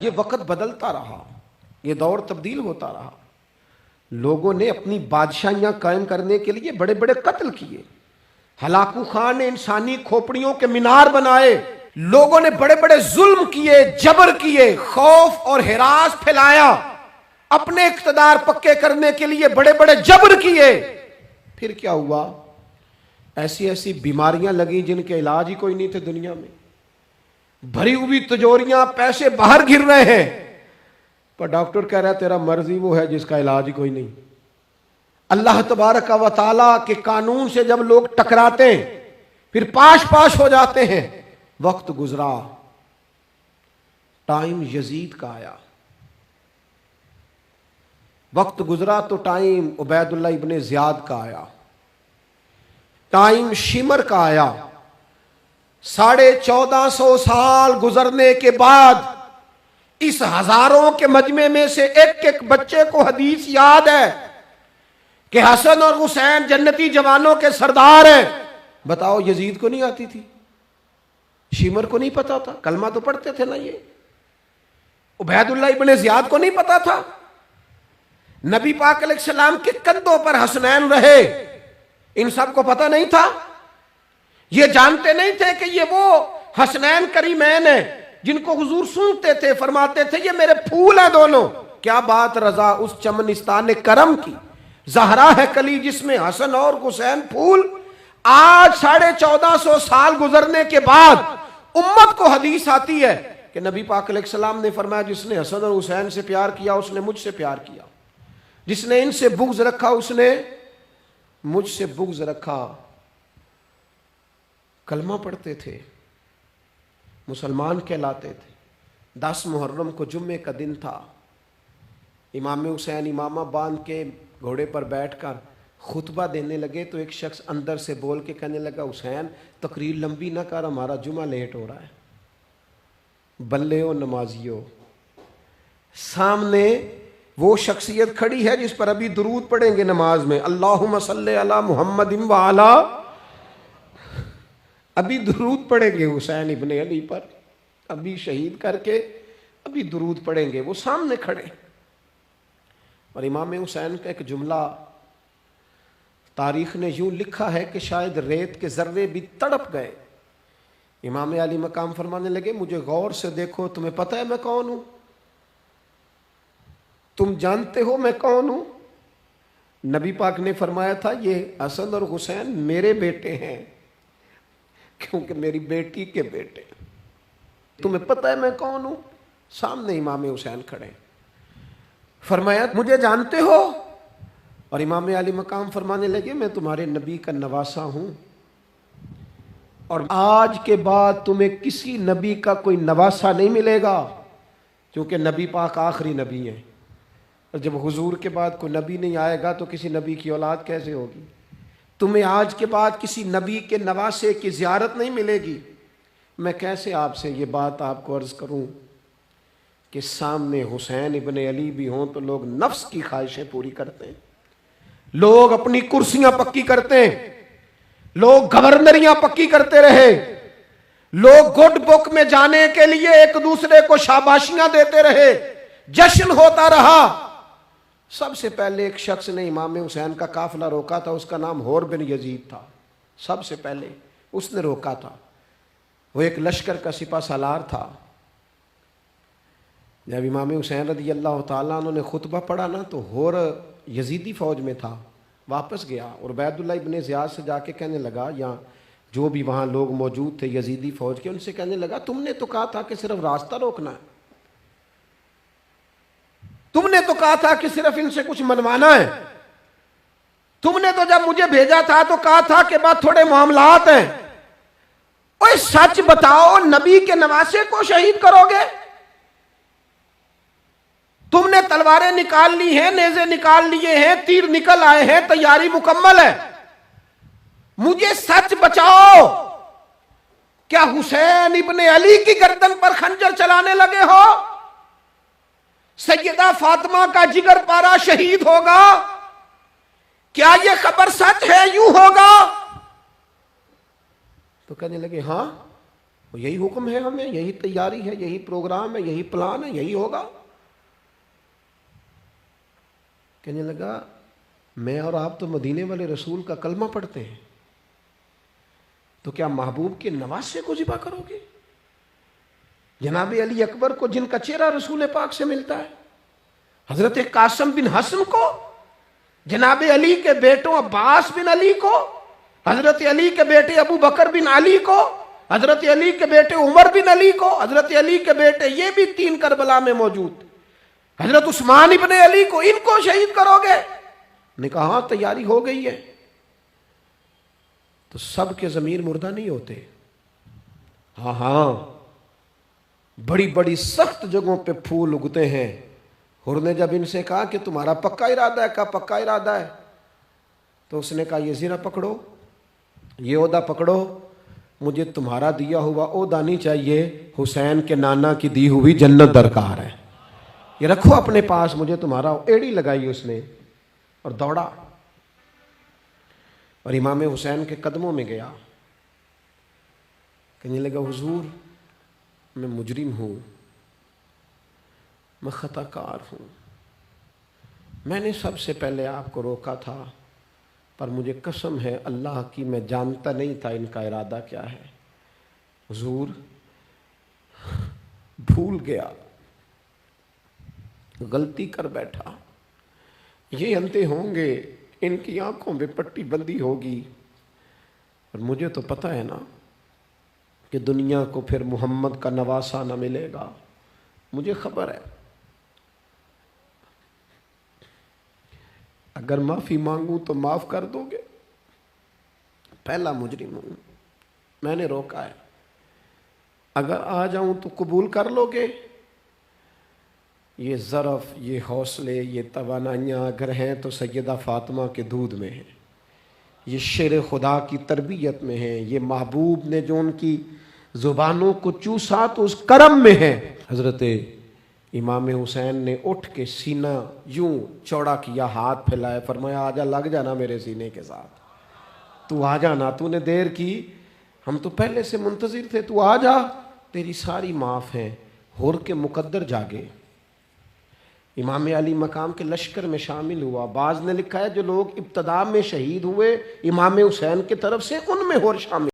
یہ وقت بدلتا رہا، یہ دور تبدیل ہوتا رہا، لوگوں نے اپنی بادشاہیاں قائم کرنے کے لیے بڑے بڑے قتل کیے، ہلاکو خان نے انسانی کھوپڑیوں کے مینار بنائے، لوگوں نے بڑے بڑے ظلم کیے، جبر کیے، خوف اور ہراس پھیلایا، اپنے اقتدار پکے کرنے کے لیے بڑے بڑے جبر کیے۔ پھر کیا ہوا؟ ایسی ایسی بیماریاں لگیں جن کے علاج ہی کوئی نہیں تھے دنیا میں، بھری ہوئی تجوریاں، پیسے باہر گر رہے ہیں، پر ڈاکٹر کہہ رہا ہے تیرا مرض ہی وہ ہے جس کا علاج ہی کوئی نہیں۔ اللہ تبارک و تعالیٰ کے قانون سے جب لوگ ٹکراتے ہیں پھر پاش پاش ہو جاتے ہیں۔ وقت گزرا، ٹائم یزید کا آیا، وقت گزرا تو ٹائم عبید اللہ ابن زیاد کا آیا، ٹائم شمر کا آیا۔ 1450 سال گزرنے کے بعد اس ہزاروں کے مجمع میں سے ایک ایک بچے کو حدیث یاد ہے کہ حسن اور حسین جنتی جوانوں کے سردار ہیں۔ بتاؤ یزید کو نہیں آتی تھی؟ شمر کو نہیں پتا تھا؟ کلمہ تو پڑھتے تھے نا یہ؟ عبید اللہ ابن زیاد کو نہیں پتا تھا؟ نبی پاک علیہ السلام کے کندھوں پر حسنین رہے، ان سب کو پتا نہیں تھا؟ یہ جانتے نہیں تھے کہ یہ وہ حسنین کریمین ہیں جن کو حضور سنتے تھے، فرماتے تھے یہ میرے پھول ہیں دونوں؟ کیا بات رضا اس چمنستان کرم کی، زہرا ہے کلی جس میں حسن اور حسین پھول۔ آج 1450 سال گزرنے کے بعد امت کو حدیث آتی ہے کہ نبی پاک علیہ السلام نے فرمایا جس نے حسن اور حسین سے پیار کیا اس نے مجھ سے پیار کیا، جس نے ان سے بغض رکھا اس نے مجھ سے بغض رکھا۔ کلمہ پڑھتے تھے، مسلمان کہلاتے تھے۔ 10 محرم کو جمعے کا دن تھا، امام حسین امامہ باندھ کے گھوڑے پر بیٹھ کر خطبہ دینے لگے تو ایک شخص اندر سے بول کے کہنے لگا حسین تقریر لمبی نہ کر، ہمارا جمعہ لیٹ ہو رہا ہے۔ بلے و نمازیو، سامنے وہ شخصیت کھڑی ہے جس پر ابھی درود پڑھیں گے نماز میں، اللہم صلی علی محمد وعلی، ابھی درود پڑھیں گے حسین ابن علی پر، ابھی شہید کر کے ابھی درود پڑھیں گے، وہ سامنے کھڑے۔ اور امام حسین کا ایک جملہ تاریخ نے یوں لکھا ہے کہ شاید ریت کے ذرے بھی تڑپ گئے۔ امام علی مقام فرمانے لگے مجھے غور سے دیکھو، تمہیں پتہ ہے میں کون ہوں؟ تم جانتے ہو میں کون ہوں؟ نبی پاک نے فرمایا تھا یہ حسن اور حسین میرے بیٹے ہیں کیونکہ میری بیٹی کے بیٹے۔ تمہیں پتہ ہے میں کون ہوں؟ سامنے امام حسین کھڑے، فرمایا مجھے جانتے ہو؟ اور امام علی مقام فرمانے لگے میں تمہارے نبی کا نواسا ہوں، اور آج کے بعد تمہیں کسی نبی کا کوئی نواسا نہیں ملے گا، کیونکہ نبی پاک آخری نبی ہیں، اور جب حضور کے بعد کوئی نبی نہیں آئے گا تو کسی نبی کی اولاد کیسے ہوگی؟ تمہیں آج کے بعد کسی نبی کے نواسے کی زیارت نہیں ملے گی۔ میں کیسے آپ سے یہ بات آپ کو عرض کروں کہ سامنے حسین ابن علی بھی ہوں تو لوگ نفس کی خواہشیں پوری کرتے ہیں، لوگ اپنی کرسیاں پکی کرتے ہیں، لوگ گورنریاں پکی کرتے رہے، لوگ گڈ بک میں جانے کے لیے ایک دوسرے کو شاباشیاں دیتے رہے، جشن ہوتا رہا۔ سب سے پہلے ایک شخص نے امام حسین کا قافلہ روکا تھا، اس کا نام حور بن یزید تھا، سب سے پہلے اس نے روکا تھا، وہ ایک لشکر کا سپہ سالار تھا۔ جب امام حسین رضی اللہ تعالیٰ عنہ نے خطبہ پڑھا نا تو حور یزیدی فوج میں تھا، واپس گیا اور عبید اللہ ابن زیاد سے جا کے کہنے لگا، یا جو بھی وہاں لوگ موجود تھے یزیدی فوج کے، ان سے کہنے لگا تم نے تو کہا تھا کہ صرف راستہ روکنا ہے، تم نے تو کہا تھا کہ صرف ان سے کچھ منوانا ہے، تم نے تو جب مجھے بھیجا تھا تو کہا تھا کہ بعد تھوڑے معاملات ہیں، اوہ سچ بتاؤ نبی کے نواسے کو شہید کرو گے؟ تم نے تلواریں نکال لی ہیں، نیزے نکال لیے ہیں، تیر نکل آئے ہیں، تیاری مکمل ہے، مجھے سچ بچاؤ، کیا حسین ابن علی کی گردن پر خنجر چلانے لگے ہو؟ سیدہ فاطمہ کا جگر پارا شہید ہوگا، کیا یہ خبر سچ ہے؟ یوں ہوگا؟ تو کہنے لگے ہاں یہی حکم ہے ہمیں، یہی تیاری ہے، یہی پروگرام ہے، یہی پلان ہے، یہی ہوگا۔ کہنے لگا میں اور آپ تو مدینے والے رسول کا کلمہ پڑھتے ہیں، تو کیا محبوب کے نواسے کو ذبح کرو گے؟ جناب علی اکبر کو، جن کا چہرہ رسول پاک سے ملتا ہے، حضرت قاسم بن حسن کو، جناب علی کے بیٹوں عباس بن علی کو، حضرت علی کے بیٹے ابو بکر بن علی کو، حضرت علی کے بیٹے عمر بن علی کو، حضرت علی کے بیٹے یہ بھی 3 کربلا میں موجود، حضرت عثمان ابن علی کو، ان کو شہید کرو گے؟ نے کہا ہاں تیاری ہو گئی ہے۔ تو سب کے ضمیر مردہ نہیں ہوتے، ہاں بڑی بڑی سخت جگہوں پہ پھول اگتے ہیں۔ حر نے جب ان سے کہا کہ تمہارا پکا ارادہ ہے، کہا پکا ارادہ ہے، تو اس نے کہا یہ زیرہ پکڑو، یہ عہدہ پکڑو، مجھے تمہارا دیا ہوا عہدہ نہیں چاہیے، حسین کے نانا کی دی ہوئی جنت درکار ہے، یہ رکھو اپنے پاس، مجھے تمہارا۔ ایڑی لگائی اس نے اور دوڑا اور امام حسین کے قدموں میں گیا، کہنے لگا حضور میں مجرم ہوں، میں خطا کار ہوں، میں نے سب سے پہلے آپ کو روکا تھا، پر مجھے قسم ہے اللہ کی میں جانتا نہیں تھا ان کا ارادہ کیا ہے، حضور بھول گیا، غلطی کر بیٹھا، یہ انتے ہوں گے، ان کی آنکھوں میں پٹی بندی ہوگی، اور مجھے تو پتہ ہے نا کہ دنیا کو پھر محمد کا نواسہ نہ ملے گا، مجھے خبر ہے، اگر معافی مانگوں تو معاف کر دو گے، پہلا مجرم ہوں، میں نے روکا ہے، اگر آ جاؤں تو قبول کر لو گے؟ یہ ظرف، یہ حوصلے، یہ توانائیاں اگر ہیں تو سیدہ فاطمہ کے دودھ میں ہیں، یہ شیر خدا کی تربیت میں ہیں، یہ محبوب نے جو ان کی زبانوں کو چوسا تو اس کرم میں ہے۔ حضرت امام حسین نے اٹھ کے سینہ یوں چوڑا کیا، ہاتھ پھیلائے، فرمایا آجا، لگ جانا میرے سینے کے ساتھ، تو آ جانا، تو نے دیر کی، ہم تو پہلے سے منتظر تھے، تو آ جا، تیری ساری معاف ہیں۔ حر کے مقدر جاگے، امام علی مقام کے لشکر میں شامل ہوا۔ بعض نے لکھا ہے جو لوگ ابتدا میں شہید ہوئے امام حسین کی طرف سے، ان میں حر شامل